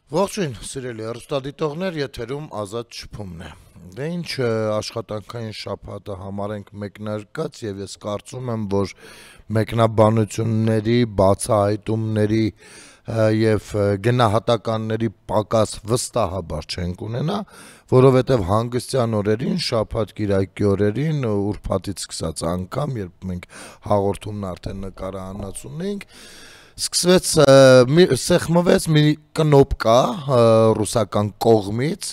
Ողջույն, սիրելի հեռուստադիտողներ, եթերում Ազատ շփումն է։ Դե ինչ աշխատանքային շաբաթը համարենք մեկնարկած եւ ես կարծում եմ, որ մեկնաբանությունների, բացահայտումների եւ գնահատականների պակաս վստահաբար չենք ունենա, որովհետեւ հանգստյան օրերին, շաբաթ կիրակի օրերին, ուրբաթից սկսած անգամ, երբ մենք հաղորդումն արդեն նկարահանած ունենք, սեղմվեց մի կնոպկա ռուսական կողմից,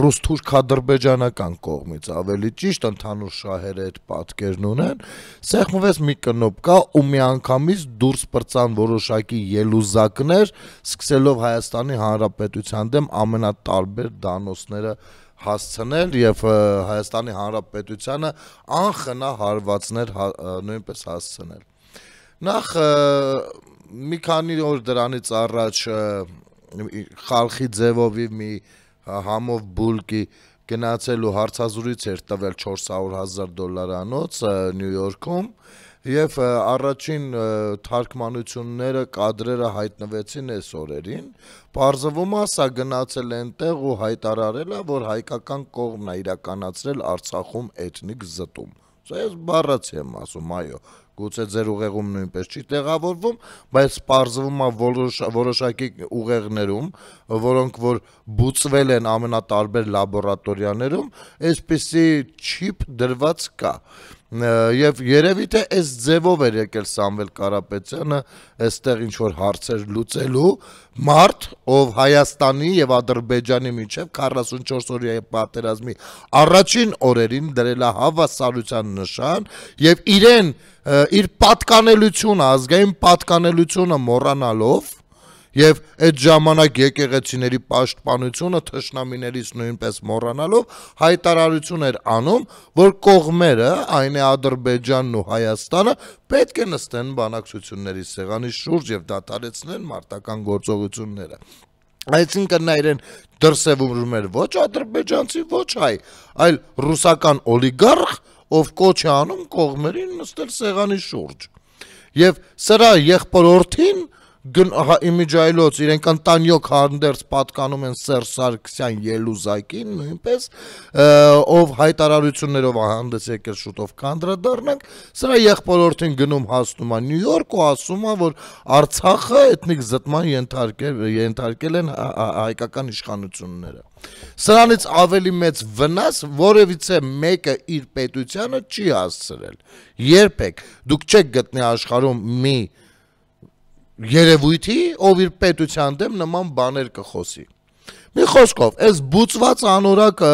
ռուս-թուրք-ադրբեջանական կողմից, ավելի ճիշտ ընդհանուր շահերը այդ պատկերն ունեն, սեղմվեց մի կնոպկա ու միանգամից դուրս պրծան որոշակի ելուզակներ, սկսելով Հայաստանի Հանրապետության դեմ ամենատարբեր դանոսները հասցնել եւ Հայաստանի Հանրապետությանը անխնա հարվածներ նույնպես հասցնել։ Նախ մի քանի օր դրանից առաջ խալխի ձևովի մի համով բուլկի գնացելու հարցազրույց էր տվել $400,000 Նյու Յորքում եւ առաջին թարգմանությունները, կադրերը հայտնվեցին այս օրերին, պարզվում է սա գնացել այնտեղ ու հայտարարել է, որ հայկական կողմն է իրականացրել Արցախում էթնիկ զտում։ Սա ես բառացի եմ ասում, այո, գուցե ձեր ուղեղում նույնպես չի տեղավորվում, բայց պարզվում է որոշակի ուղեղներում, որոնք որ բուծվել են ամենատարբեր լաբորատորիաներում, այսպիսի չիպ դրված կա։ Եվ երևի թե այս ձևով էր եկել Սամվել Կարապետյանը այստեղ ինչ-որ հարցեր լուծելու, մարդ, ով Հայաստանի եւ Ադրբեջանի միջև 44-օրյա պատերազմի առաջին օրերին դրել է հավասարության նշան եւ իր պատկանելությունը, ազգային պատկանելությունը մոռանալով եւ այդ ժամանակ եկեղեցիների պաշտպանությունը թշնամիներից նույնպես մոռանալով հայտարարություն էր անում, որ կողմերը, այն է Ադրբեջանն ու Հայաստանը, պետք է նստեն բանակցությունների սեղանի շուրջ եւ դադարեցնեն մարտական գործողությունները։ Այսինքն նա իրեն դրսևորում էր ոչ ադրբեջանցի, ոչ հայ, այլ ռուսական օլիգարխ, ով կոչ է անում կողմերին նստել սեղանի շուրջ։ Եվ սրա եղբորորդին իմիջայլոց իրենք ընտանյոք հանդերձ պատկանում են Սերժ Սարգսյան ելուզակին նույնպես, ով հայտարարություններով հանդես եկել շուտով կանդրադառնանք, սրա եղբորորդին գնում հասնում է Նյու Յորք ու ասում է, որ Արցախը էթնիկ զտման ենթարկել են հայկական իշխանությունները։ Սրանից ավելի մեծ վնաս որևիցե մեկը իր պետությանը չի հասցրել։ Երբեք դուք չեք գտնի աշխարհում մի երևույթի, ով իր պետության դեմ նման բաներ կխոսի։ Մի խոսքով, այս բուծված անորակը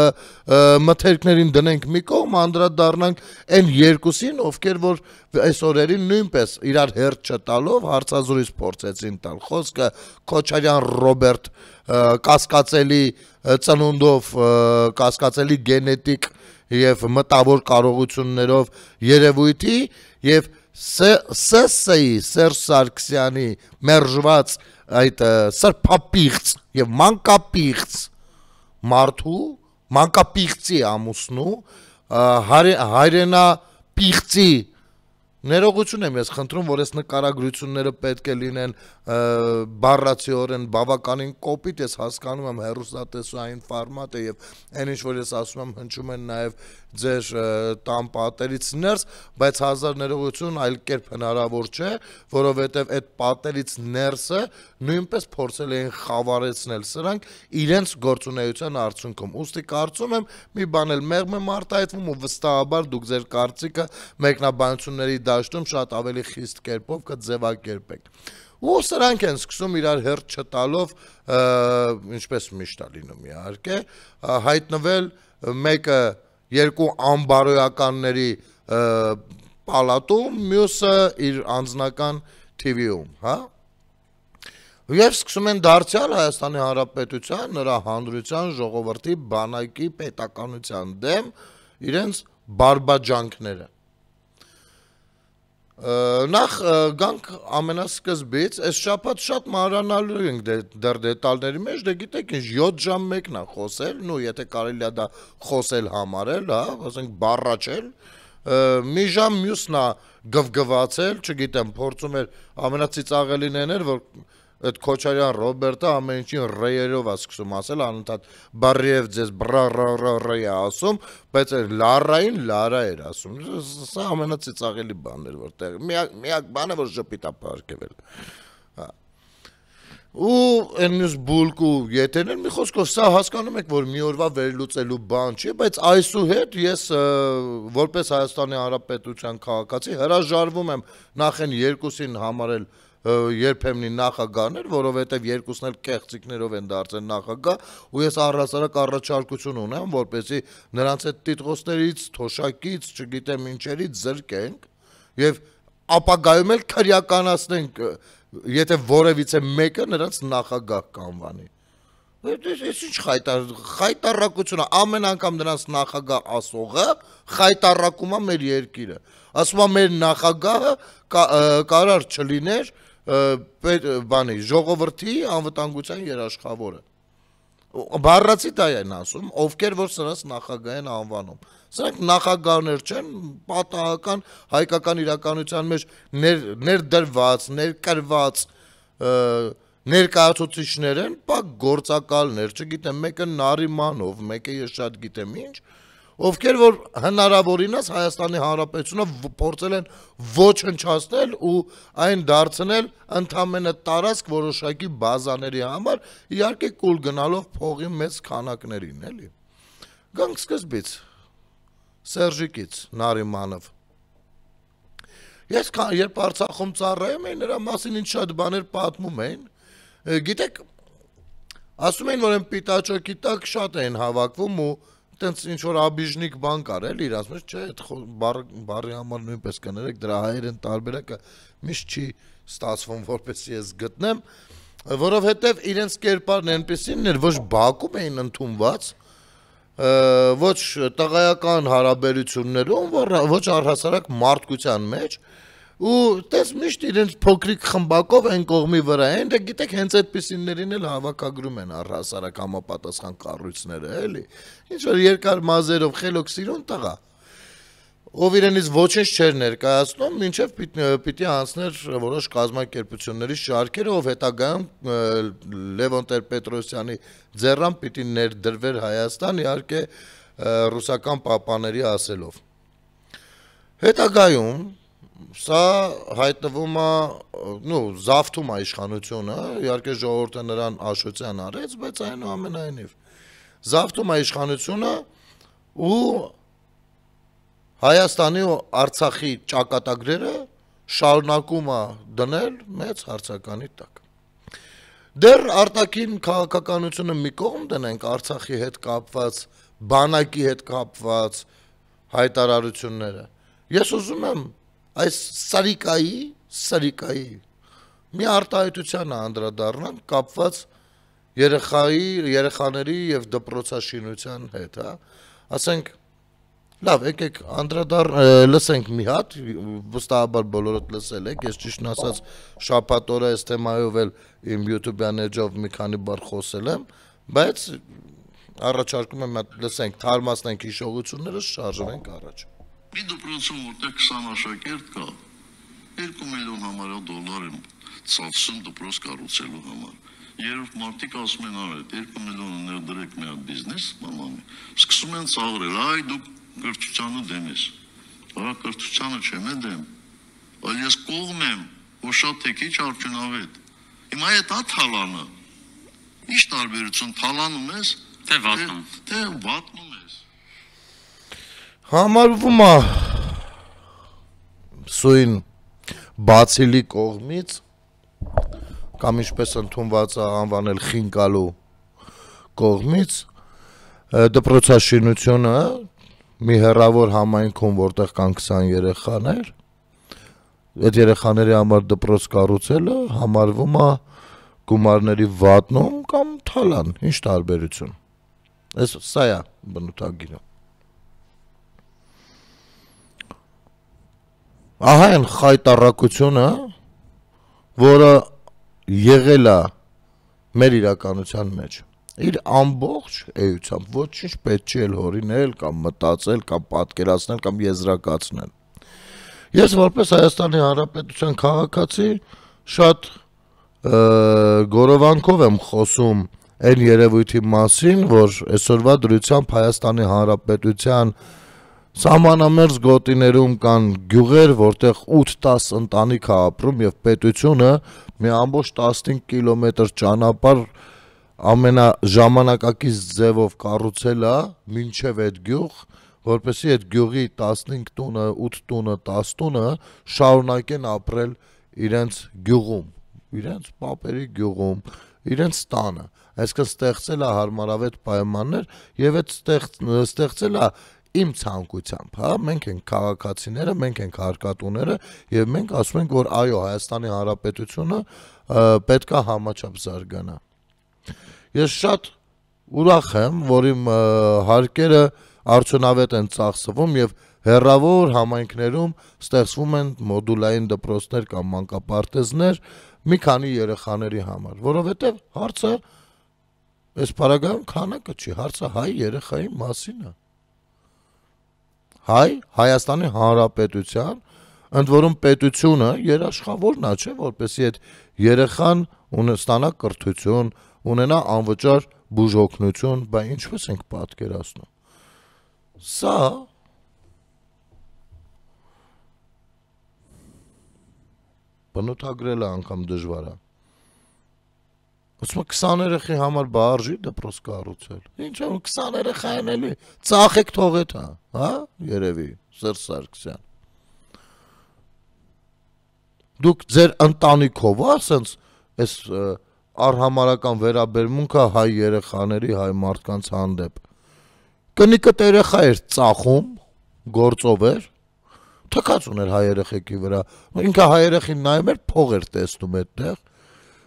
մթերքներին դնենք մի կողմ, անդրադառնանք այն երկուսին, ովքեր որ այս օրերին նույնպես իրար հերթ չտալով հարցազրույց փորձեցին տալ։ Խոսքը Քոչարյան Ռոբերտ կասկածելի ծնունդով, կասկածելի գենետիկ եւ մտավոր կարողություններով երևույթի եւ ՍՍ-ի Սերժ Սարգսյանի մերժված այդ սրբապիղծ եւ մանկապիղծ մարդու, մանկապիղծի ամուսնու հայրենապիղծի ներողություն եմ ես խնդրում, որ այս նկարագրությունները պետք է լինեն բառացիորեն բավականին կոպիտ, ես հասկանում եմ հեռուստատեսային ֆորմատը եւ այն ինչ որ ես ասում եմ հնչում են նաեւ ձեր տան պատերից ներս, բայց հազար ներողություն այլ կերպ հնարավոր չէ, որովհետեւ այդ պատերից ներսը նույնպես փորձել էին խավարեցնել սրանք իրենց գործունեության արդյունքում։ Ուստի կարծում եմ մի բան էլ մեղմ եմ արտահայտվում ու վստահաբար դուք ձեր կարծիքը մեկնաբանությունների դաշտում շատ ավելի խիստ կերպով կձևակերպեք։ Ու սրանք են սկսում իրար հերթ չտալով, ինչպես միշտ է լինում իհարկե, հայտնվել մեկը երկու անբարոյականների պալատում, մյուսը իր անձնական TV-ում, հա։ Եվ սկսում են դարձյալ Հայաստանի Հանրապետության, նրա հանրության, ժողովրդի, բանակի, պետականության դեմ իրենց բարբաջանքները։ Նախ գանք ամենասկզբից, այս շաբաթ շատ մանրանալու ենք դեռ դետալների մեջ, դե գիտեք ինչ 7 ժամ մեկն է խոսել, նու եթե կարելի է դա խոսել համարել, հա, ասենք բառաչել, մի ժամ մյուսն է գվգվացել, չգիտեմ, փորձում էր ամենածիծաղելին էներ, որ Այդ Քոչարյան Ռոբերտը ամեն ինչին ռեյերով է սկսում ասել, անընդհատ բարիև ձեզ բրա է ասում, բայց լարային լարա էր ասում։ Սա ամենածիծաղելի բանն էր, որտեղ միակ բանը, որ ժպիտ է պարգևել։ Ու այն մյուս բուլկու եթերն մի խոսքով սա հասկանում եք, որ մի օրվա վերլուծելու բան չի, բայց այսուհետ ես որպես Հայաստանի Հանրապետության քաղաքացի հրաժարվում եմ նախ այն երկուսին համարել երբեմնի նախագահներ, որովհետև երկուսն էլ կեղծիքներով են դարձել նախագահ, ու ես առհասարակ առաջարկություն ունեմ, որպեսզի նրանց այդ տիտղոսներից, թոշակից, չգիտեմ ինչերից զրկենք եւ ապագայում էլ քրեականացնենք, եթե որևիցե մեկը նրանց նախագահ կանվանի։ Այս ինչ խայտարակություն է, ամեն անգամ նրանց նախագահ ասողը խայտարակում է մեր երկիրը։ Ասում է մեր նախագահը կարար չլիներ ժողովրդի անվտանգության երաշխավորը։ Բառացի դա են ասում, ովքեր որ սրանց նախագահ են անվանում։ Սրանք նախագահներ չեն, պատահական հայկական իրականության մեջ ներդրված, ներկրված ներկայացուցիչներ են, պակ գործակալներ, չգիտեմ, մեկը Նարիմանով, մեկը ես շատ գիտեմ ինչ, ովքեր որ հնարավորինս Հայաստանի Հանրապետությունը փորձել են ոչնչացնել ու այն դարձնել ընդամենը տարածք որոշակի բազաների համար, իհարկե կուլ գնալով փողի մեծ քանակներին, էլի։ Գանք սկզբից Սերժիկից Նարիմանով։ Ես երբ Արցախում ծառայում էի, նրա մասին ինչ շատ բաներ պատմում էին։ Գիտեք, ասում էին, որ այն պիտաճոկի տակ շատ էին հավաքվում ու տենց ինչ-որ աբիժնիկ բան կար էլ իրանց մեջ, չէ, այդ բառի համար նույնպես կներեք, դրա հայերեն տարբերակը միշտ չի ստացվում, որպես ես գտնեմ, որովհետև իրենց կերպարն այնպեսին էր, ոչ Բաքում էին ընդունված, ոչ տղայական հարաբերություններում, ոչ առհասարակ մարդկության մեջ, ու տես միշտ իրենց փոքրիկ խմբակով այն կողմի վրա են, դե գիտեք հենց այդպիսիներին էլ հավաքագրում են առհասարակ համապատասխան կառույցները, էլի։ Ինչ որ երկար մազերով խելոք սիրուն տղա, ով իրենից ոչինչ չէր ներկայացնում, մինչև պիտի անցներ որոշ կազմակերպությունների շարքերը, ով հետագայում Լևոն Տեր-Պետրոսյանի ձեռամբ պիտի ներդրվեր Հայաստան, իհարկե ռուսական պապաների ասելով։ Հետագայում սա հայտնվում է, զավթում է իշխանությունը, իհարկե ժողովուրդը նրան աշոտյան արեց, բայց այնուամենայնիվ զավթում է իշխանությունը ու Հայաստանի ու Արցախի ճակատագրերը շարունակում է դնել մեծ հարցականի տակ։ Դեռ արտաքին քաղաքականությունը մի կողմ դնենք Արցախի հետ կապված, բանակի հետ կապված հայտարարությունները։ Ես ուզում եմ այս սարիկայի մի արտահայտության անդրադառնամ կապված երեխաների եւ դպրոցաշինության հետ, հա։ Ասենք լավ, եկեք լսենք մի հատ, վստահաբար բոլորդ լսել եք, ես ճիշտն ասած շաբաթ օրը այս թեմայով էլ իմ YouTube-յան էջով մի քանի բար խոսել եմ, բայց առաջարկում եմ լսենք, թարմացնենք հիշողությունները, շարժվենք առաջ։ Մի դպրոցում, որտեղ 20 աշակերտ կա, 2 միլիոն համարյա դոլար են ծախսում դպրոց կառուցելու համար։ Երբ մարդիկ ասում են արդ 2 միլիոնը ներդրեք մի հատ բիզնես, մամամի, սկսում են ծաղրել, այ դուք կրթությանը դեմ ես, բարա կրթությանը չեմ է դեմ, այլ ես կողմ եմ, որ շատ թեքիչ արդյունավետ։ Հիմա այդ թալանը, ինչ տարբերություն, թալանում ես, թե վատնում ես։ Համարվում է սույն բացիլի կողմից, կամ ինչպես ընդունված է անվանել խինկալու կողմից, դպրոցաշինությունը մի հեռավոր համայնքում, որտեղ կան 20 երեխաներ, այդ երեխաների համար դպրոց կառուցելը համարվում է գումարների վատնում կամ թալան, ինչ տարբերություն։ Սա է բնութագիրը։ Ահա այն խայտառակությունը, որը եղել է մեր իրականության մեջ, իր ամբողջ էությամբ ոչինչ պետք չի էլ հորինել կամ մտածել կամ պատկերացնել կամ եզրակացնել։ Ես որպես Հայաստանի Հանրապետության քաղաքացի շատ գորովանքով եմ խոսում այն երևույթի մասին, որ այսօրվա դրությամբ Հայաստանի Հանրապետության սահմանամերձ գոտիներում կան գյուղեր, որտեղ 8-10 ընտանիք է ապրում եւ պետությունը մի ամբողջ 15 կիլոմետր ճանապարհ ամենաժամանակակից ձևով կառուցել է մինչև այդ գյուղ, որպեսզի այդ գյուղի 15 տունը, 8 տունը, 10 տունը շարունակեն ապրել իրենց գյուղում, իրենց պապերի գյուղում, իրենց տանը, այսինքն ստեղծել է հարմարավետ պայմաններ եւ այդ ստեղծել է իմ ցանկությամբ, հա, մենք ենք քաղաքացիները, մենք ենք հարկատուները եւ մենք ասում ենք, որ այո, Հայաստանի Հանրապետությունը պետք է համաչափ զարգանա։ Ես շատ ուրախ եմ, որ իմ հարկերը արդյունավետ են ծախսվում եւ հեռավոր համայնքներում ստեղծվում են մոդուլային դպրոցներ կամ մանկապարտեզներ մի քանի երեխաների համար, որովհետեւ հարցը այս պարագայում քանակը չի, հարցը հայ երեխայի մասին է։ Հայաստանի Հանրապետության, ընդ որում պետությունը երաշխավորն է, չէ, որպեսզի այդ երեխան ստանա կրթություն, ունենա անվճար բուժօգնություն, բա ինչպես ենք պատկերացնում։ Սա բնութագրելը անգամ դժվար է։ Ոսում 20 երեխի համար բարժի դպրոց կառուցել։ Ինչ է 20 երեխային էլի, ծախեք թողეთ, հա, երևի, Սերժ Սարգսյան։ Դուք ձեր ընտանիքով, ասենց այս արհամարական վերաբերմունքը հայ երեխաների, հայ մարդկանց հանդեպ։ Կնիկը երեխա էր ծախում, գործով էր, թքած ուներ հայ երեխեքի վրա։ Ինքը հայ երեխին նայում էր, փող էր տեսնում այդտեղ։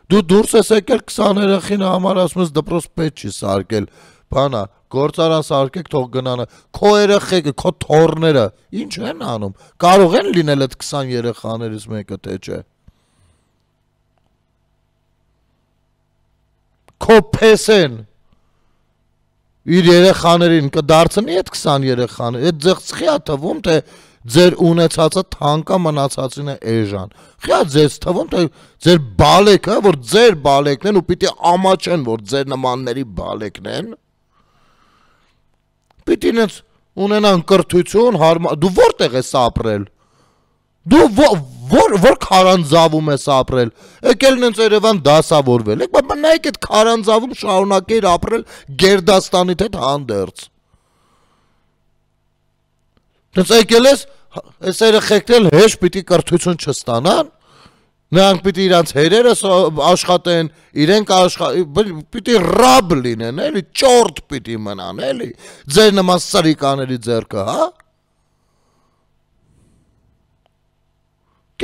Դու դուրս ես եկել 20 երեխին համար ասում ես դպրոց պետք չի սարքել, բանա, գործարան սարքեք թող գնանը, քո երեխեքը, քո թոռները, ինչ են անում, կարող են լինել այդ 20 երեխաներից մեկը, թե չէ։ Քո փեսեն իր երեխաներին կդարձնի այդ 20 երեխաները, այդ ձեղցխի է թվում, թե ձեր ունեցածը թանկա մնացածին է էժան։ Խիա ձեզ թվում, թե ձեր բալեկը, որ ձեր բալեկն են ու պիտի ամաչեն, որ ձեր նմանների բալեկն են։ Պիտի նենց ունենան կրթություն, դու որտեղ ես ապրել։ Դու որ քարանձավում ես ապրել։ Եկել նենց Երևան դասավորվել եք, բայց նայեք այդ քարանձավում շարունակեիր ապրել Գերդաստանիդ հետ հանդերձ։ Դες եկել ես, այս երեխեքն էլ հեշ պիտի կրթություն չստանան, նրանք պիտի իրանց հերերը աշխատեն, իրենք պիտի ռաբ լինեն, էլի, ճորտ պիտի մնան, էլի, ձեր նման սրիկաների ձեռքը, հա։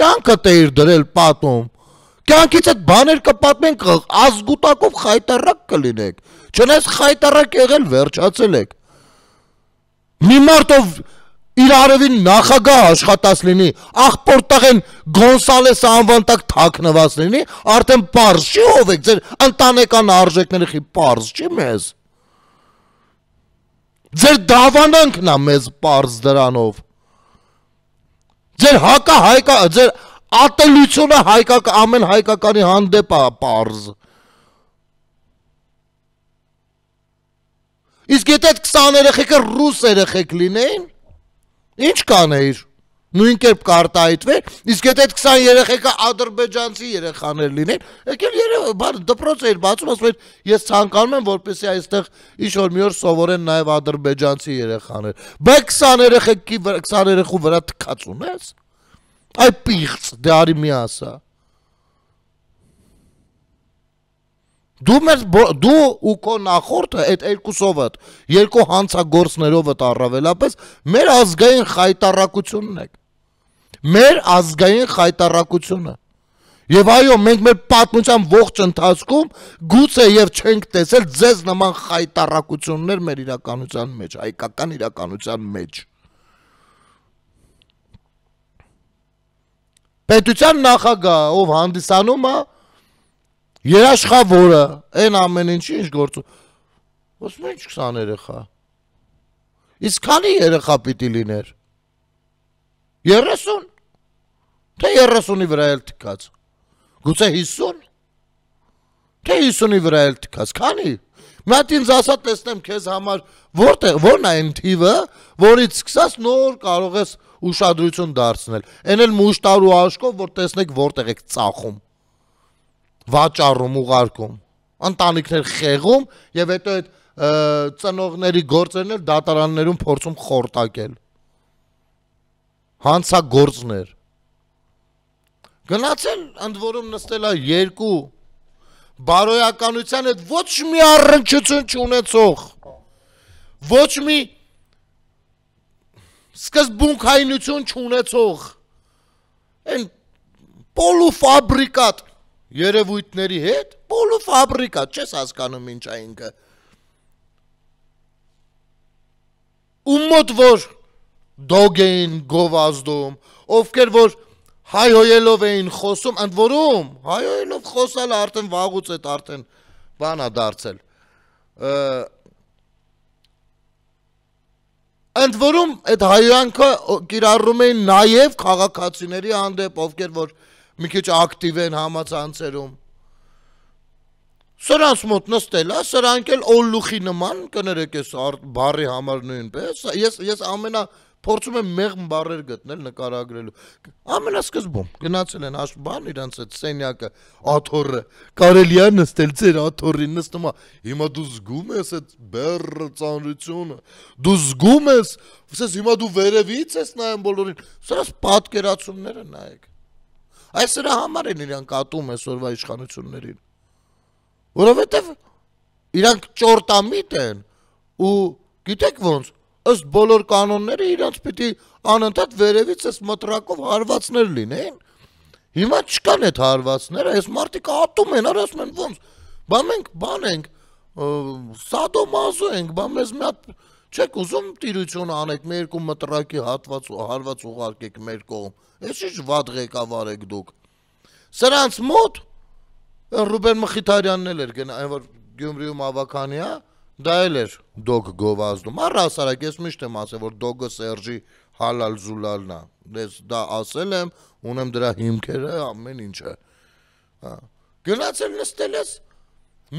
Կյանքդ էիր դրել պատում, կյանքից այդ բաներ կպատմենք, ազգուտակով խայտարակ կլինեք, չնայած խայտարակ եղել վերջացել եք։ Մի մարդով իր արևին նախագահ աշխատած լինի, աղբոր տղեն Գոնսալես անվան տակ թաքնված լինի, արդեն պարզ չի ով եք, ձեր ընտանեկան արժեքները խի պարզ չի մեզ։ Ձեր դավանանքն է մեզ պարզ դրանով։ Ձեր ձեր ատելությունը ամեն հայկականի հանդեպ է պարզ։ Իսկ եթե 20 երեխեքը ռուս երեխեք լինեին, ինչ կանեիր, նույն կերպ կարտահայտվեր, իսկ եթե 20 երեխեքը ադրբեջանցի երեխաներ լինեն, եկել դպրոց էիր բացում, ասում էր, ես ցանկանում եմ, որպեսզի այստեղ ինչ-որ մի օր սովորեն նաև ադրբեջանցի երեխաներ, բայց 20 երեխու վրա թքած ունես, այ պիղծ, դե արի մի ասա։ Դու ու քո նախորդը այդ երկուսովդ, երկու հանցագործներովդ առավելապես մեր ազգային խայտարակությունն եք։ Մեր ազգային խայտարակությունը։ Եվ այո, մենք մեր պատմության ողջ ընթացքում գուցե եւ չենք տեսել ձեզ նման խայտարակություններ մեր իրականության մեջ, հայկական իրականության մեջ։ Պետության նախագահ, ով հանդիսանում է երաշխավորը, այն ամեն ինչ գործում, ոսում ինչ 20 երեխա, իսկ քանի երեխա պիտի լիներ, 30, թե 30-ի վրա էլ թքած, գուցե 50, Թե 50-ի վրա էլ թքած, քանի։ Մի հատ ինձ ասա տեսնեմ քեզ համար որն է այն թիվը, որից սկսած նոր կարող ես ուշադրություն դարձնել։ Այն էլ մուշտար ու աշկով, որ տեսնեք որտեղ եք ծախում, վաճառում, ուղարկում, ընտանիքներ խեղում եւ հետո այդ ծնողների գործերն էլ դատարաններում փորձում խորտակել։ Հանցագործներ։ Գնացել ընդ որում նստել է երկու բարոյականության հետ ոչ մի առնչություն չունեցող, ոչ մի սկզբունքայնություն չունեցող, այն պոլուֆաբրիկատ երևույթների հետ, պոլուֆաբրիկատ, չես հասկանում ինչ է ինքը, ում մոտ որ դոգ էին գովազդում, ովքեր որ հայհոյելով էին խոսում, ընդ որում հայհոյելով խոսալը արդեն վաղուց այդ արդեն բան է դարձել, ընդ որում այդ հայհոյանքը կիրառում էին նաև քաղաքացիների հանդեպ, ովքեր որ մի քիչ ակտիվ են համացանցերում, սրանց մոտ նստել է, սրանք էլ օլլուխի նման, կներեք ես բարի համար նույնպես, ես փորձում եմ մեղմ բառեր գտնել նկարագրելու, ամենասկզբում, գնացել են բան իրանց այդ սենյակը, աթորը, կարելի է նստել ձեր աթորին նստում է, հիմա դու զգում ես այդ բեռը ծանրությունը, դու զգում ես, հիմա դու վերևից ես նայում բոլորին, սրանց պատկերացումները նայեք, այս սրա համար են իրանք ատում այսօրվա իշխանություններին, որովհետև իրանք ճորտամիտ են ու գիտեք ոնց, ըստ բոլոր կանոնները իրանց պիտի անընդհատ վերևից այս մտրակով հարվածներ լինեն, հիմա չկան այդ հարվածները, այս մարդիկ ատում են, ասում են ոնց, բան ենք, սադոմազո ենք, մեզ մի հատ չեք ուզում տիրություն անեք, մի երկու մտրակի հարված ուղարկեք մեր կողմ, ես ինչ վատ ղեկավար եք դուք, սրանց մոտ Ռուբեն Մխիթարյանն էլ էր գնա, այն որ Գյումրիում ավականիա, դա էլ էր դոգ գովազդում, առհասարակ ես միշտ եմ ասել, որ դոգը Սերժի հալալ զուլալն է, դա ասել եմ, ունեմ դրա հիմքերը, ամեն ինչը, գնացել նստել ես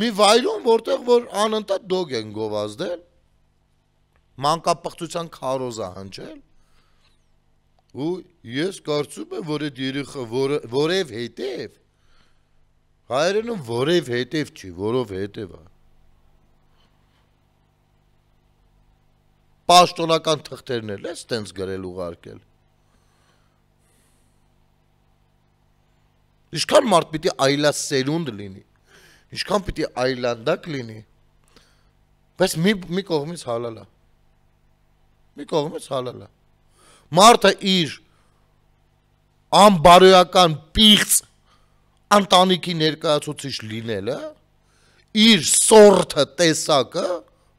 մի վայրում, որտեղ որ անընդհատ դոգ են գովազդել, մանկապղծության քարոզ է հնչել, ու ես կարծում եմ, որ այդ երեխա որև հետև, հայերենում որև հետև չի, որով հետև է, պաշտոնական թղթերն էլ ես տենց գրել ուղարկել, ինչքան մարդ պիտի այլասերունդ լինի, ինչքան պիտի այլանդակ լինի, բայց մի կողմից հալալ է, մարդը իր անբարոյական պիղծ ընտանիքի ներկայացուցիչ լինելը, իր սորթը տեսակը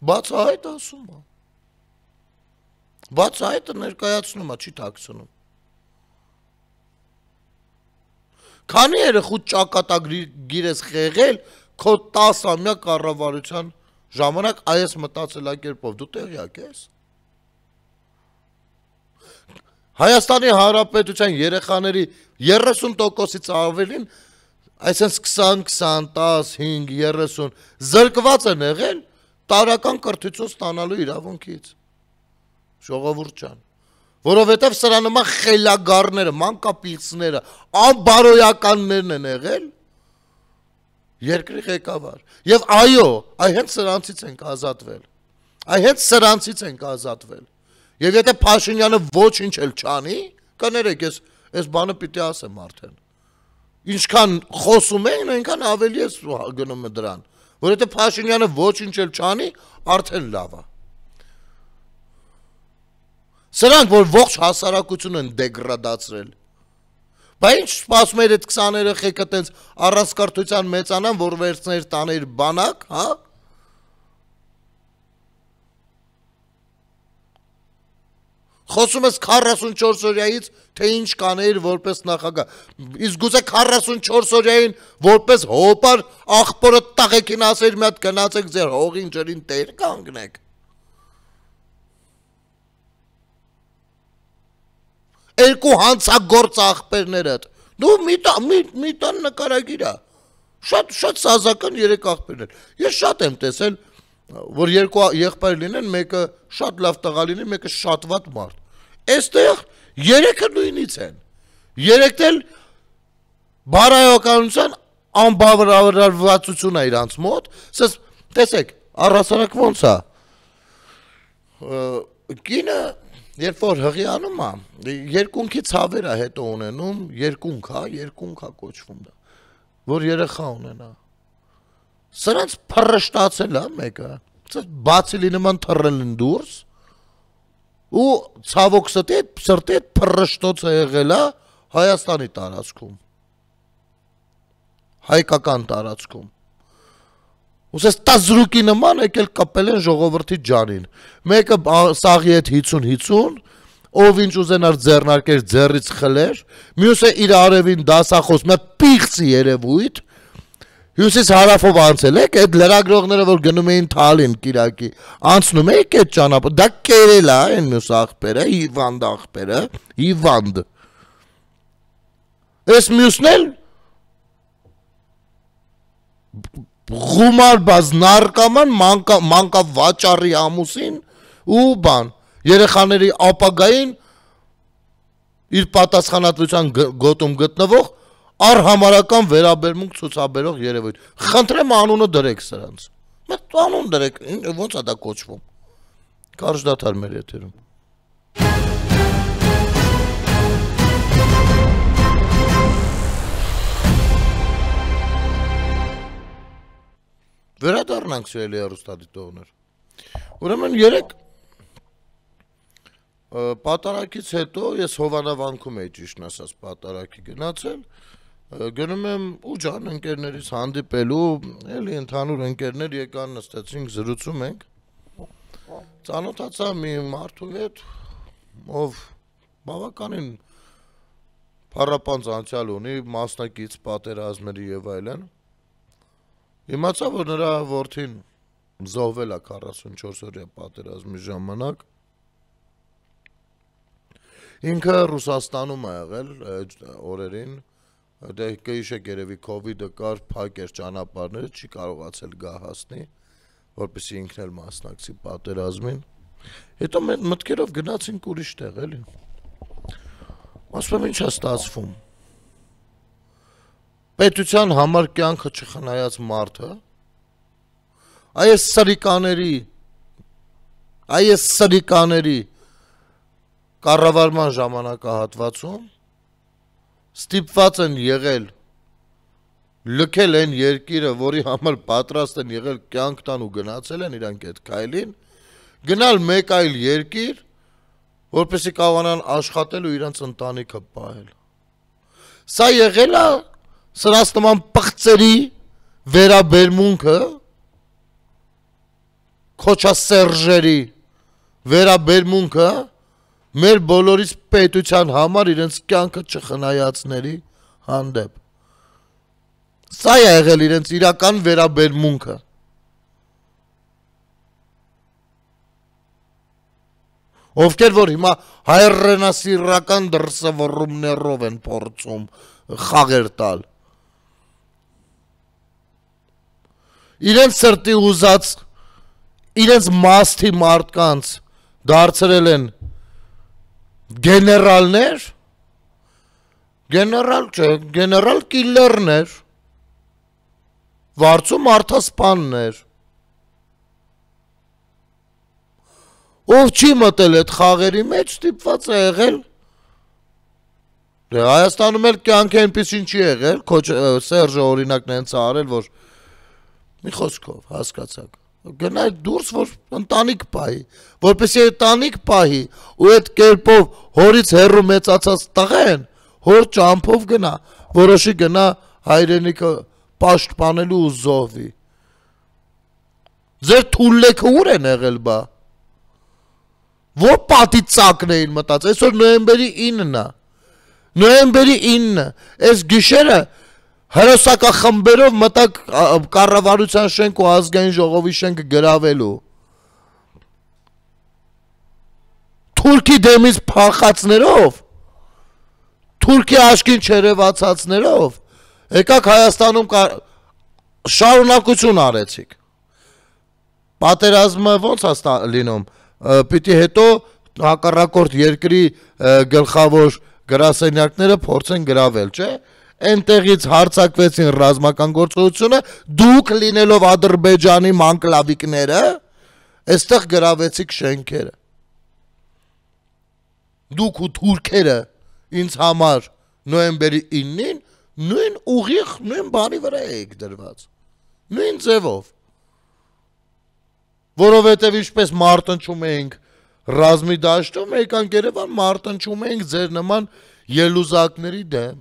բացահայտ ասում է, բացահայտը ներկայացնում է, չի թաքցնում, քանի երեխու ճակատագիր ես խեղել քո 10-ամյա կառավարության ժամանակ այս մտածելակերպով, դու տեղյակ ես, Հայաստանի Հանրապետության երեխաների 30%-ից ավելին, այսինքն 20, 10, 5, 30 զրկված են եղել տարական կրթություն ստանալու իրավունքից, ժողովուրդ ջան, որովհետև սրա նման խելագարները, մանկապիղծները, անբարոյականներն են եղել երկրի ղեկավար, եւ այո, հենց սրանցից ենք ազատվել, եւ եթե Փաշինյանը ոչինչ էլ չանի, կներեք, ես բանը պիտի ասեմ արդեն, ինչքան խոսում էին, այնքան ավելի ես գնում դրան, որ եթե Փաշինյանը ոչինչ էլ չանի, արդեն լավ է, սրանք, որ ողջ հասարակություն են դեգրադացրել, բա ինչ սպասում էր այդ 20 երեխեքը տենց առանց կրթության մեծանան, որ վերցներ տաներ բանակ, հա? Խոսում ես 44 օրյայից, թե ինչ կանեիր որպես նախագահ, իսկ գուցե 44 օրյային որպես հոպար աղբորը տաղեքին ասեր մի հատ գնացեք ձեր հողին ջրին տեր կանգնեք, երկու հանցագործ աղբերներդ, դու մի տան նկարագիր է, Շատ սազական 3 աղբերներ։ Ես շատ եմ տեսել, որ երկու եղբայր լինեն, մեկը շատ լավ տղա լինի, մեկը շատ վատ մարդ։ Այստեղ 3-ը նույնից են։ 3-ն էլ բարոյականության անբավարարվածություն է իրանց մոտ։ Սես տեսեք, առհասարակ ոնց է։ Կինը երբ որ հղիանում է, երկունքի ցավեր է հետո ունենում, երկունք է կոչվում դա, որ երեխա ունենա։ Սրանց փռշտացել է մեկը, բացիլի նման թռել են դուրս, ու ցավոք սրտի փռշտոց է եղել է Հայաստանի տարածքում, հայկական տարածքում։ Ուսես տազրուկի նման եկել կպել են ժողովրդի ջանին։ Մեկը սաղի հետ 50-50, ով ինչ ուզենար ձեռնարկեր ձեռից խլեր, մյուսը իր արևին դասախոս, մե պիղծի երևույթ, հյուսիս հարավով անցել եք, այդ լրագրողները, որ գնում էին Թալին կիրակի, անցնում եք այդ ճանապարհ, դա կերել է այն մյուս աղբերը, հիվանդ աղբերը, հիվանդ։ Այս մյուսն էլ Ղումար բազ նարկաման մանկավաճառի ամուսին ու բան երեխաների ապագային իր պատասխանատվության գոտում գտնվող առհամարական վերաբերմունք ցուցաբերող երևույթ։ Խնդրեմ անունը դրեք սրանց։ Մեկ անուն դրեք, ոնց է դա կոչվում։ Կարճ դադար մեր եթերում։ Վերադառնանք սիրելի հեռուստադիտողներ։ Ուրեմն 3 պատարակից հետո ես Հովանավանքում էի ճիշտն ասած պատարակի գնացել, գնում եմ ու ջան ընկերներից հանդիպելու, էլի ընդհանուր ընկերներ եկան նստեցինք, զրուցում ենք։ Ծանոթացա մի մարդու հետ, ով բավականին փառապանծ անցյալ ունի, մասնակից պատերազմների եւ այլն։ Իմացա, որ նրա որդին զոհվել է 44-օրյա պատերազմի ժամանակ։ Ինքը Ռուսաստանում է եղել այդ օրերին, դե կհիշեք երևի Covid-ը կար, փակ էր ճանապարհները, չի կարողացել գա հասնի, որպեսզի ինքն էլ մասնակցի պատերազմին։ Հետո մենք մտքերով գնացինք ուրիշ տեղ, էլի։ Ասում եմ, ինչ է ստացվում։ Պետության համար կյանքը չխնայած մարդը, այս սրիկաների կառավարման ժամանակահատվածում ստիպված են եղել լքել են երկիրը, որի համար պատրաստ են եղել կյանք տան ու գնացել են իրանք այդ քայլին, գնալ մեկ այլ երկիր, որպեսզի կարողանան աշխատել ու իրանց ընտանիքը պահել։ Սա եղել է սրանց նման պղծերի վերաբերմունքը, քոչասերժերի վերաբերմունքը մեր բոլորիս պետության համար իրենց կյանքը չխնայածների հանդեպ։ Սա է եղել իրենց իրական վերաբերմունքը։ Ովքեր որ հիմա հայրենասիրական դրսևորումներով են փորձում խաղեր տալ։ Իրենց սրտի ուզած, իրենց մասթի մարդկանց դարձրել են գեներալներ, գեներալ չէ, գեներալ կիլլերներ, վարձու մարդասպաններ, ով չի մտել այդ խաղերի մեջ, ստիպված է եղել, Հայաստանում էլ կյանք այնպիսին չի եղել, Սերժը օրինակն հենց արել, որ մի խոսքով, հասկացաք, գնայ դուրս, որ ընտանիք պահի, որպեսզի ընտանիք պահի, ու այդ կերպով հորից հեռու մեծացած տղեն, հոր ճամփով գնա, որոշի գնա հայրենիքը պաշտպանելու ու զոհվի։ Ձեր թուլլեքը ուր են եղել բա։ Որ պատի ծակն էին մտած, այսօր նոյեմբերի 9-ն է։ Նոյեմբերի 9-ը, այս գիշերը հրոսակախմբերով մտակ կառավարության շենք ու ազգային ժողովի շենքը գրավելու։ Թուրքի դեմից փախածներով, Թուրքի աշկին չերևացածներով, եկաք Հայաստանում շարունակություն արեցիք։ Պատերազմը ոնց է լինում, պիտի հետո հակառակորդ երկրի գլխավոր գրասենյակները փորձեն գրավել, չէ՞։ Այնտեղից հարձակվեցին ռազմական գործողությունը, դուք լինելով Ադրբեջանի մանկլավիկները, այստեղ գրավեցիք շենքերը։ Դուք ու թուրքերը ինձ համար նոյեմբերի 9-ին նույն ուղիղ, նույն բանի վրա եք դրված, նույն ձևով, որովհետև ինչպես մարտնչում էինք ռազմի դաշտում, եկանք Երևան մարտնչում էինք ձեր նման ելուզակների դեմ,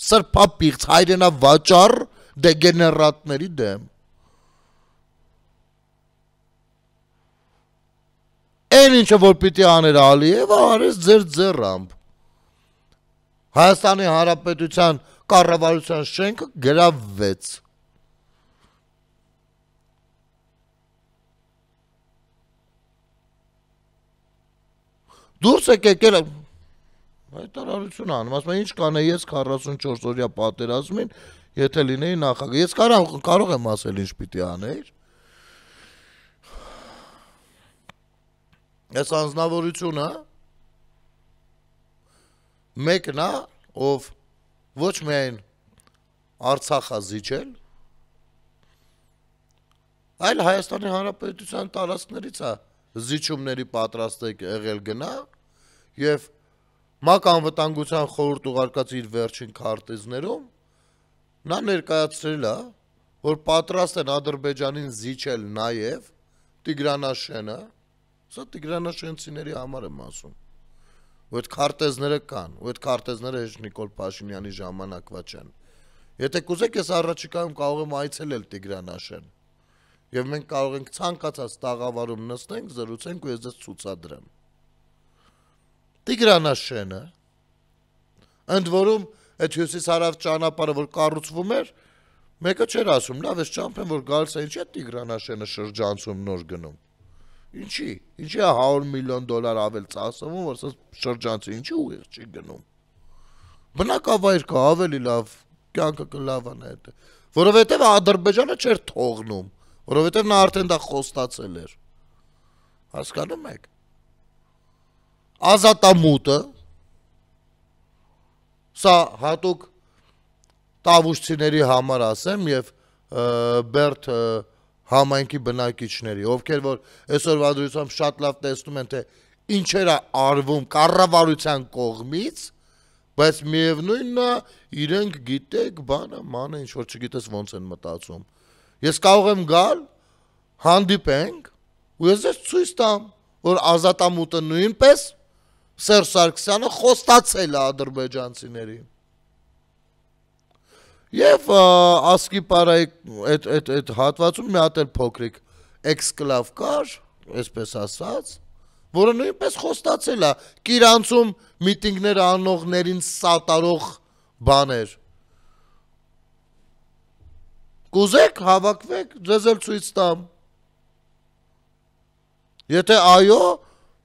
սրբապիղծ հայրենավաճառ դեգեներատների դեմ։ Այն ինչը որ պիտի աներ Ալիևը, արեց ձեր ձեռամբ։ Հայաստանի Հանրապետության կառավարության շենքը գրավվեց։ Դուրս եկել հայտարարություն անում, ասում ինչ կանեի ես 44 օրյա պատերազմին, եթե լինեի նախագահ։ Ես կարող եմ ասել ինչ պիտի աներ։ Այս անձնավորությունը մեկն է, ով ոչ միայն Արցախը զիջել, այլ Հայաստանի Հանրապետության տարածքներից է զիջումների պատրաստ եղել գնա եւ ՄԱԿ անվտանգության խորհուրդ ուղարկած իր վերջին քարտեզներում նա ներկայացրել է, որ պատրաստ են Ադրբեջանին զիջել նաեւ Տիգրանաշենը, սա Տիգրանաշենցիների համար եմ ասում, ու այդ քարտեզները կան, ու այդ քարտեզները հեչ Նիկոլ Փաշինյանի ժամանակվա չեն։ Եթե կուզեք, ես առաջիկայում կարող եմ այցելել Տիգրանաշեն, եւ մենք կարող ենք ցանկացած տաղավարում նստենք, զրուցենք ու ես ձեզ ցուցադրեմ։ Տիգրանաշենը, ընդ որում այդ հյուսիս-հարավ ճանապարհը, որ կառուցվում էր, մեկը չէր ասում, լավ, ես ճամփեմ, որ գալիս է, ինչի է Տիգրանաշենը շրջանցում նոր գնում։ Ինչի է $100 միլիոն ավել ծախսվում, որ սա շրջանցի, ինչի ուղիղ չի գնում։ Բնակավայր կա, ավելի լավ, կյանքը կլավանա հետ։ Որովհետև Ադրբեջանը չէր թողնում, որովհետև նա արդեն դա խոստացել էր։ Հասկանում եք։ Ազատամուտը, սա հատուկ տավուշցիների համար ասեմ եւ Բերդ համայնքի բնակիչների, ովքեր որ այսօրվա դրությամբ շատ լավ տեսնում են, թե ինչեր է արվում կառավարության կողմից, բայց միևնույնն է, իրենք գիտեք, բանը, մանը, ինչ որ չգիտես ոնց են մտածում։ Ես կարող եմ գալ, հանդիպենք, ու ես ես ցույց տամ, որ ազատամուտը նույնպես Սերժ Սարգսյանը խոստացել է ադրբեջանցիներին։ Եվ ասկի պարայի այդ հատվածում մի հատ էլ փոքրիկ էքսկլավ կար, այսպես ասած, որը նույնպես խոստացել է Կիրանցում միտինգներ անողներին սատարող բաներ։ Կուզեք, հավաքվեք, ձեզ էլ ցույց տամ։ Եթե այո,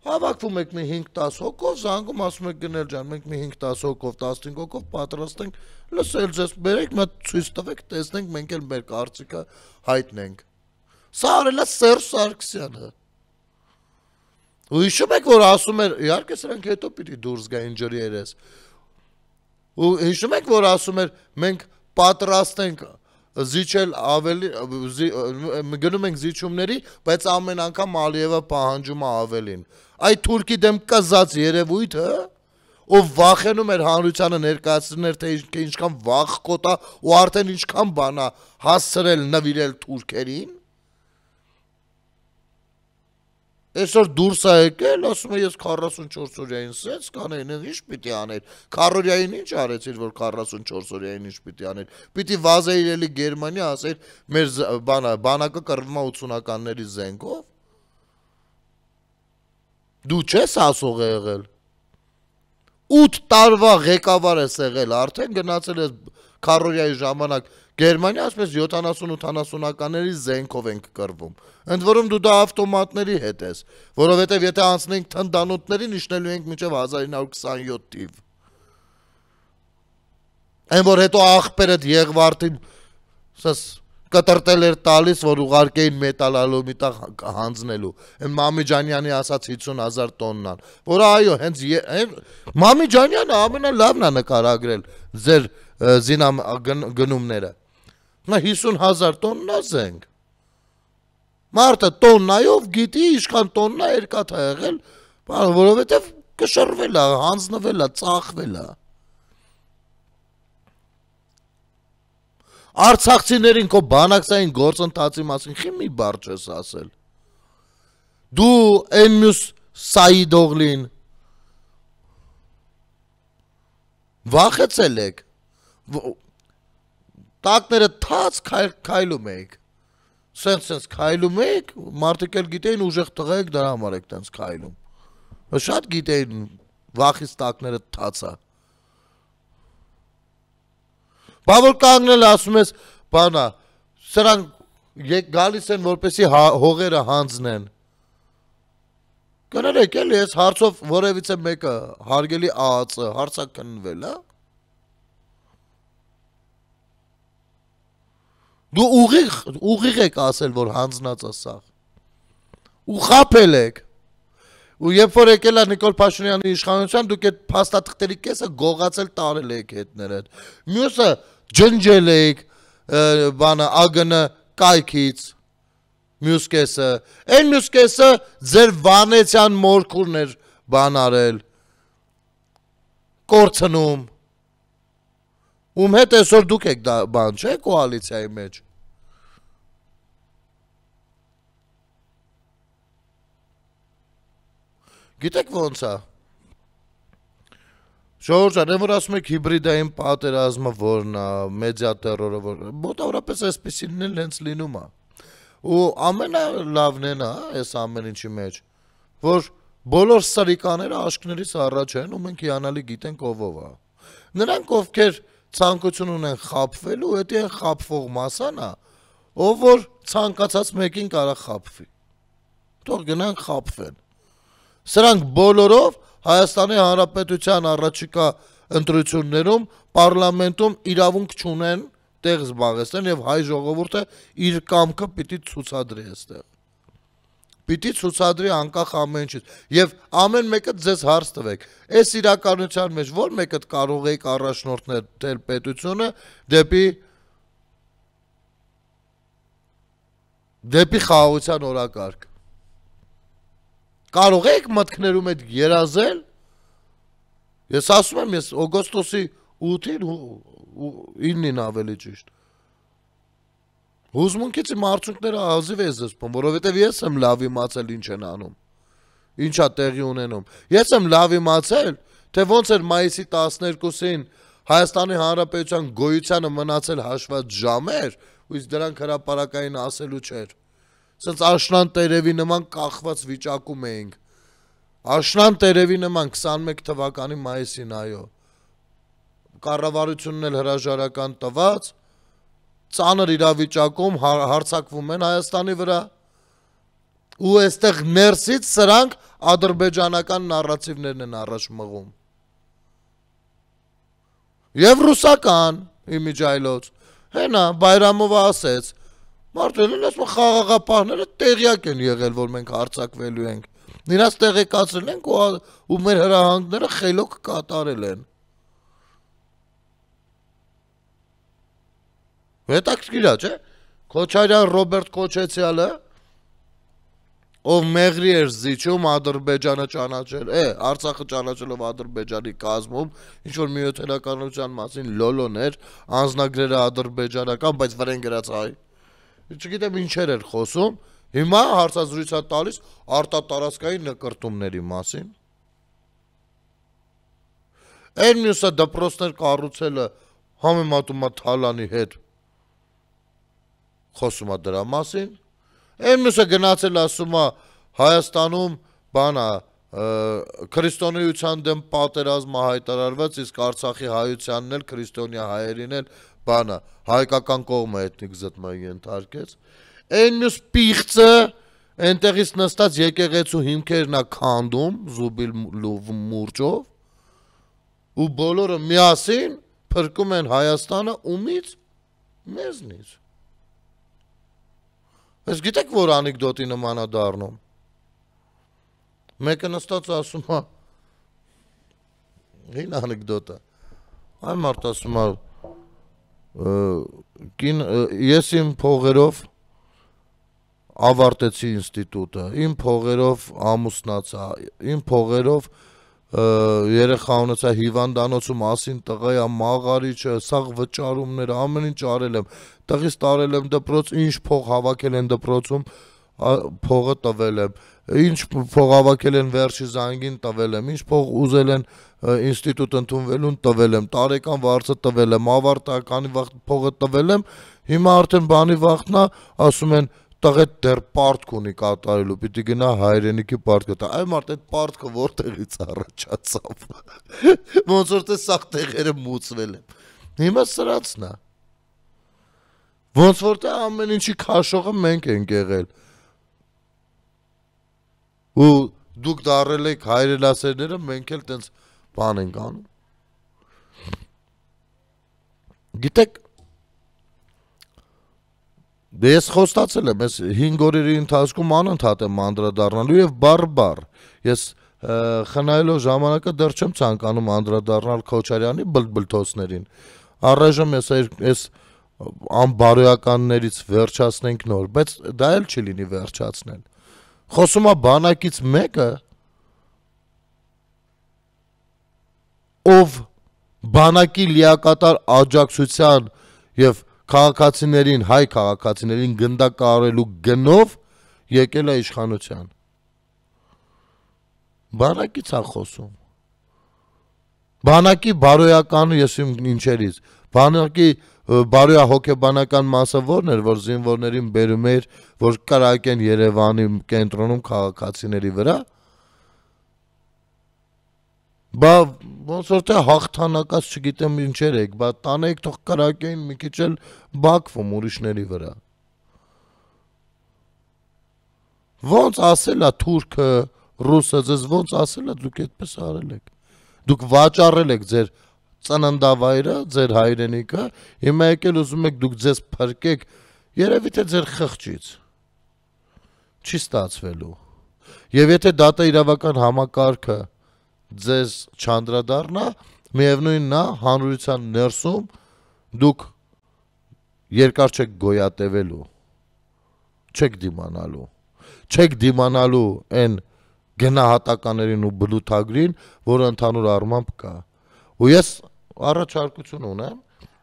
հավաքվում եք մի 5-10 հոգով, զանգում ասում եք գնել ջան, մենք մի 5-10 հոգով, 15 հոգով պատրաստ ենք լսել ձեզ, բերեք, մի ցույց տվեք, տեսնենք, մենք էլ մեր կարծիքը հայտնենք։ Սա արել է Սերժ Սարգսյանը։ Ու հիշում եք, որ ասում էր, իհարկե սրանք հետո պիտի դուրս գային ջրի երես։ Ու հիշում եք, որ ասում էր, մենք պատրաստ ենք զիջել ավելի, գնում ենք զիջումների, բայց ամեն անգամ Ալիևը պահանջում է ավելին։ Այդ թուրքի դեմ կզած երևույթը, ով վախենում էր հանրությանը ներկայացնել, թե ինչքան վախկոտ է ու արդեն ինչքան բան է հասցրել նվիրել թուրքերին, այսօր դուրս է եկել, ասում է ես 44 օրյային սենց կանեին, ինչ պիտի աներ, քառորյային ինչ արեցիր, որ 44 օրյային ինչ պիտի աներ, պիտի վազեիր էլի Գերմանիա, ասեիր մեր բանակը կռվում է 80-ականների զենքով, դու չես ասող եղել, 8 տարվա ղեկավար ես եղել, արդեն գնացել ես քառորյայի ժամանակ Գերմանիա, ասպես 70-80-ականների զենքով ենք կռվում, ընդ որում դու դա ավտոմատների հետ ես, որովհետև եթե անցնենք թնդանոթներին, իջնելու ենք մինչև 1927 թիվ։ Այն որ հետո աղբերդ Եղվարդին, կտրտել էր տալիս, որ ուղարկեին մետալալոմի տակ հանձնելու։ Այն Մամիջանյանի ասած 50,000 տոննան, որ այո, հենց Մամիջանյանը ամենալավն է նկարագրել ձեր զինա գնումները։ Նա 50,000 տոննա զենք։ Մարդը տոննայով գիտի ինչքան տոննա երկաթ է եղել, որովհետև կշռվել է, հանձնվել է, ծախվել է։ Արցախցիներին քո բանակցային գործընթացի մասին խի մի բառ չես ասել։ Դու այն մյուս Սայիդօղլին վախեցել եք։ Տակները թաց քայլում եք։ Սենց քայլում եք, մարդիկ էլ գիտեին ուժեղ տղա եք, դրա համար եք տենց քայլում։ Շատ գիտեին վախից տակները թացա։ Բա որ կանգնել ասում ես, բանա, սրանք գալիս են, որպեսի հողերը հանձնեն։ Կներեք էլի, ես հարցով որևիցե մեկը հարգելի ԱԱԾ հարցակ կննվել, հա։ Դու ուղիղ եք ասել, որ հանձնած է սաղ։ Ու խապել եք։ Ու երբ որ եկել է Նիկոլ Փաշինյանի իշխանության, դուք այդ փաստաթղթերի կեսը գողացել տարել եք հետները։ Մյուսը ջնջել եք բանը ԱԳՆ կայքից, մյուս կեսը, այն մյուս կեսը ձեր Վանեցյան մորքուրն էր բան արել, կորցնում, ում հետ այսօր դուք եք բան, չէ, կոալիցիայի մեջ։ Գիտեք ոնց է։ Ժողովուրդ ջան, որ ասում եք հիբրիդային պատերազմը որն է, մեդիա տերորը որն է, մոտավորապես այսպեսին էլ հենց լինում է։ Ու ամենալավն է, այս ամեն ինչի մեջ, որ բոլոր սրիկաները աշկներից առաջ են ու մենք հիանալի գիտենք ով է։ Նրանք ովքեր ցանկություն ունեն խաբվելու, դա են խաբվող մասան է, ով որ ցանկացած մեկին կարող խաբվի։ Թող գնան խաբվեն։ Սրանք բոլորով Հայաստանի Հանրապետության առաջիկա ընտրություններում պարլամենտում իրավունք չունեն տեղ զբաղեցնել եւ հայ ժողովուրդը իր կամքը պիտի ցուցադրի այստեղ։ Պիտի ցուցադրի անկախ ամեն ինչից եւ ամեն մեկը ձեզ հարց տվեք։ Այս իրականության մեջ որ մեկը կարող եք առաջնորդնել պետությունը դեպի խաղաղության օրակարգ։ Կարող եք մտքներում այդ երազել։ Ես ասում եմ, ես օգոստոսի 8-ին 9-ին ավելի ճիշտ։ Հուզմունքից իմ արդյունքները ազիվ է զսպում, որովհետև ես եմ լավ իմացել ինչ են անում։ Ինչա տեղի ունենում։ Ես եմ լավ իմացել, թե ոնց էր մայիսի 12-ին Հայաստանի Հանրապետության գոյությանը մնացել հաշված ժամեր, ու իսկ դրանք հրապարակային ասելու չէր։ Սենց աշնան տերևի նման կախված վիճակում էինք։ Աշնան տերևի նման 21 թվականի մայիսին, այո։ Կառավարությունն էլ հրաժարական տված, ծանր իրավիճակում հարձակվում են Հայաստանի վրա։ Ու այստեղ ներսից սրանք ադրբեջանական նարատիվներն են առաջ մղում։ Եվ ռուսական իմիջայլոց։ Հենա Բայրամովը ասեց, մարդերն ասում խաղաղապահները տեղյակ են եղել, որ մենք հարձակվելու ենք։ Նրանց տեղեկացրել ենք ու մեր հրահանգները խելոք կատարել են։ Հետաքրքիր է, չէ՞։ Քոչարյան Ռոբերտ Քոչեցյալը, ով մեղրի էր զիջում Ադրբեջանը ճանաչել, Արցախը ճանաչելով Ադրբեջանի կազմում, ինչ որ միութենականության մասին լոլոներ, անձնագրերը ադրբեջանական, բայց վրեն գրած հայ։ Չգիտեմ ինչեր էր խոսում, հիմա հարցազրույց է տալիս արտատարածքային նկրտումների մասին։ Այն մյուսը դպրոցներ կառուցելը համեմատում է Թալանի հետ, խոսում է դրա մասին։ Այն մյուսը գնացել ասում է Հայաստանում բանա քրիստոնեության դեմ պատերազմը հայտարարված, իսկ Արցախի հայությանն էլ քրիստոնյա հայերին էլ բանը հայկական կողմը էթնիկ զտման ենթարկեց։ Այն մյուս պիղծը այնտեղից նստած եկեղեցու հիմքերն է քանդում զուբիլ մուրճով ու բոլորը միասին փրկում են Հայաստանը ումից մեզնից։ Ես գիտեք որ անեկդոտի նման է դառնում։ Մեկը նստած ասում է Ինչ անեկդոտ է։ Այ մարդ ասում է ես իմ փողերով ավարտեցի ինստիտուտը, իմ փողերով ամուսնացա, իմ փողերով երեխա ունեցա հիվանդանոցում ասին տղայա մաղարիչը, սաղ վճարումները, ամեն ինչ արել եմ, տղիս տարել եմ դպրոց, ինչ փող հավաքել են դպրոցում, փողը տվել եմ, ինչ փող հավաքել են վերջի զանգին տվել եմ, ինչ փող ուզել են ինստիտուտ ընդունվելուն տվել եմ, տարեկան վարձը տվել եմ, ավարտականի փողը տվել եմ, հիմա արդեն բանի վախտնա ասում են տղետ դեռ պարտք ունի կատարելու, պիտի գնա հայրենիքի պարտքը տա, այ մարդ այդ պարտքը որտեղից առաջացավ, ոնց որ թե սաղ տեղերը մուծվել եմ, հիմա սրացն է, ոնց որ թե ամեն ինչի քաշողը մենք ենք եղել, ու դուք դարել եք հայրենասերները, մենք էլ տենց բան ենք անում, գիտեք, Դե ես խոստացել եմ, ես 5 օրերի ընթացքում անընդհատ եմ անդրադառնալու եւ բար, ես խնայելով ժամանակը դեռ չեմ ցանկանում անդրադառնալ Քոչարյանի բլթբլթոցներին, առայժմ ես անբարոյականներից վերջացնենք նոր, բայց դա էլ չի լինի վերջացնել, խոսում է բանակից մեկը, ով բանակի լիակատար աջակցության եւ քաղաքացիներին, հայ քաղաքացիներին գնդակահարելու գնով եկել է իշխանության։ Բանակից է խոսում։ Բանակի բարոյականը ես ինչերից։ Բանակի բարոյահոգեբանական մասը որն էր, որ զինվորներին բերում էր, որ կրակեն Երևանի կենտրոնում քաղաքացիների վրա։ Բա ոնց որ թե հաղթանակած չգիտեմ ինչեր եք, բա տանեք թող կրակեին մի քիչ էլ Բաքվում ուրիշների վրա։ Ոնց ասել է թուրքը, ռուսը, ձեզ ոնց ասել է դուք այդպես արել եք։ Դուք վաճառել եք ձեր ծննդավայրը, ձեր հայրենիքը, հիմա եկել ուզում եք դուք ձեզ փրկեք, երևի թե ձեր խղճից։ Չի ստացվելու։ Եվ եթե դատաիրավական համակարգը ձեզ չանդրադառնա, միևնույնն է հանրության ներսում դուք երկար չեք գոյատևելու, չեք դիմանալու այն գնահատականներին ու բլութագրին, որը ընդհանուր առմամբ կա։ Ու ես առաջարկություն ունեմ,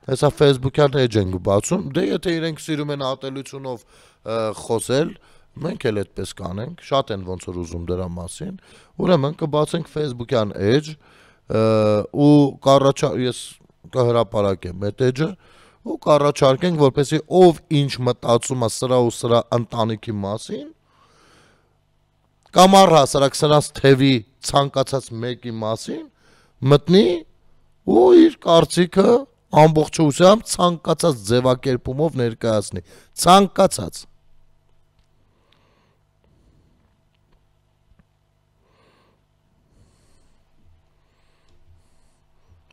հեսա Facebook-յան էջ ենք բացում, դե եթե իրենք սիրում են ատելությունով խոսել, մենք էլ այդպես կանենք, շատ են ոնց որ ուզում դրա մասին, ուրեմն կբացենք Facebook-յան էջ ու ես կհրապարակեմ այդ էջը ու կառաջարկենք, որպեսզի ով ինչ մտածում է սրա ու սրա ընտանիքի մասին, կամ առհասարակ սրանց թևի ցանկացած մեկի մասին մտնի ու իր կարծիքը ամբողջությամբ ցանկացած ձևակերպումով ներկայացնի, ցանկացած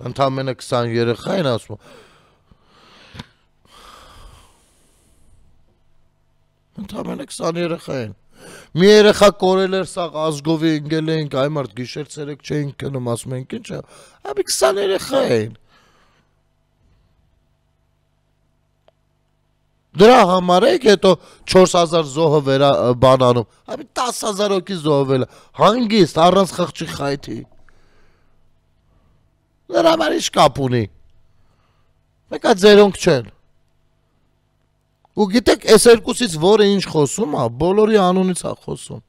Ընդամենը 20 երեխա են ասում։ Ընդամենը 20 երեխա են։ Մի երեխա կորել էր սաղ ազգովի ընկել ենք, այ մարդ գիշեր ցերեկ չէինք գնում, ասում ենք ինչ է, այ 20 երեխա են։ Դրա համար եք հետո 4000 զոհը բանանում, այ 10000 հոգի զոհվել է, հանգիստ առանց խղճի խայթի։ Դրա համար ինչ կապ ունի։ Մեկա ձերոնք չեն։ Ու գիտեք, այս երկուսից որը ինչ խոսում է, բոլորի անունից է խոսում։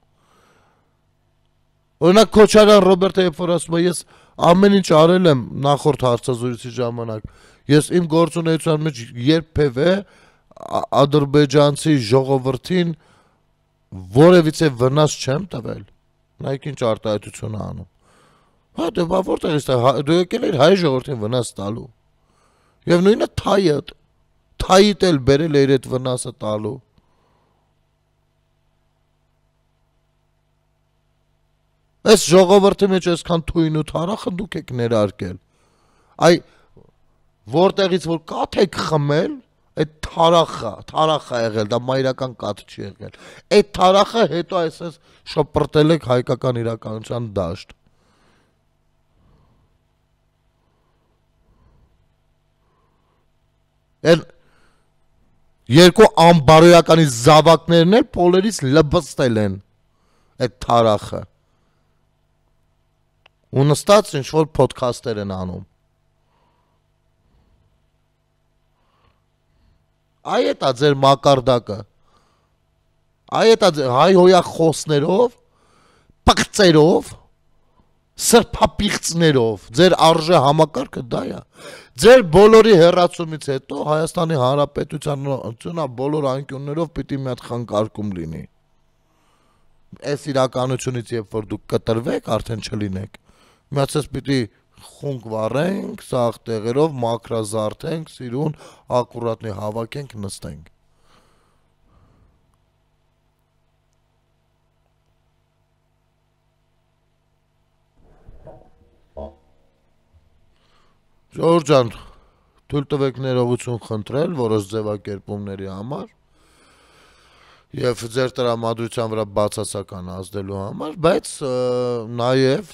Օրինակ Քոչարյան Ռոբերտը երբ որ ասում է, ես ամեն ինչ արել եմ նախորդ հարցազրույցի ժամանակ, ես իմ գործունեության մեջ երբևէ ադրբեջանցի ժողովրդին որևիցե վնաս չեմ տվել։ Նայեք ինչ արտահայտություն է անում։ Հա դե բա որտեղից է դու եկել ես հայ ժողովրդին վնաս տալու։ Եվ նույնը թայիդ էլ բերել էր այդ վնասը տալու։ Այս ժողովրդի մեջ այսքան թույն ու թարախը դուք եք ներարկել։ Այ որտեղից որ կաթ եք խմել, Այդ թարախա եղել, դա մայրական կաթ չի եղել։ Այդ թարախը հետո այսպես շպրտել եք հայկական իրականության դաշտ։ Են երկու անբարոյականի զավակներն էլ փոլերից լբստել են այդ թարախը։ Ու նստած ինչ-որ փոդքասթեր են անում։ Այ էտա ձեր մակարդակը։ Այ էտա հայհոյախոսներով, պղծերով, սրբապիղծներով, ձեր արժե համակարգը դա է։ Ձեր բոլորի հեռացումից հետո Հայաստանի Հանրապետությունը բոլոր անկյուններով պիտի մի հատ խանգարկում լինի։ Այս իրականությունից երբ որ դուք կտրվեք, արդեն չլինեք։ Մի հատ պիտի խունկ վառենք, սաղ տեղերով մակրազարթենք, սիրուն ակուրատնի հավաքենք, նստենք։ Ժողովուրդ ջան, թույլ տվեք ներողություն խնդրել որոշ ձևակերպումների համար եւ ձեր տրամադրության վրա բացասական ազդելու համար, բայց նաեւ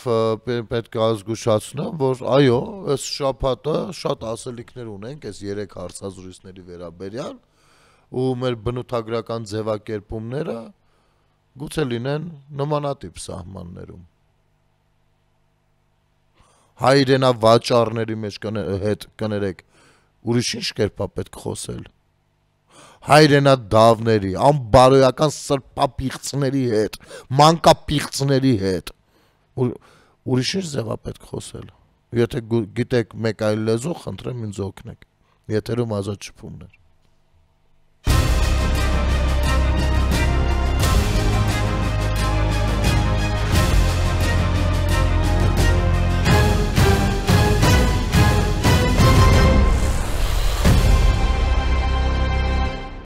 պետք է զգուշացնեմ, որ այո, այս շաբաթը շատ ասելիքներ ունենք այս 3 հարցազրույցների վերաբերյալ ու մեր բնութագրական ձևակերպումները գուցե լինեն նմանատիպ սահմաններում։ Հայրենա վաճառների մեջ հետ կներեք, ուրիշ ինչ կերպա պետք խոսել։ Հայրենա դավների, անբարոյական սրբապիղծների հետ, մանկապիղծների հետ։ Ուրիշ ինչ ձևա պետք խոսել։ Եթե գիտեք մեկ այլ լեզու, խնդրեմ ինձ օգնեք։ Եթերում Ազատ շփումներ։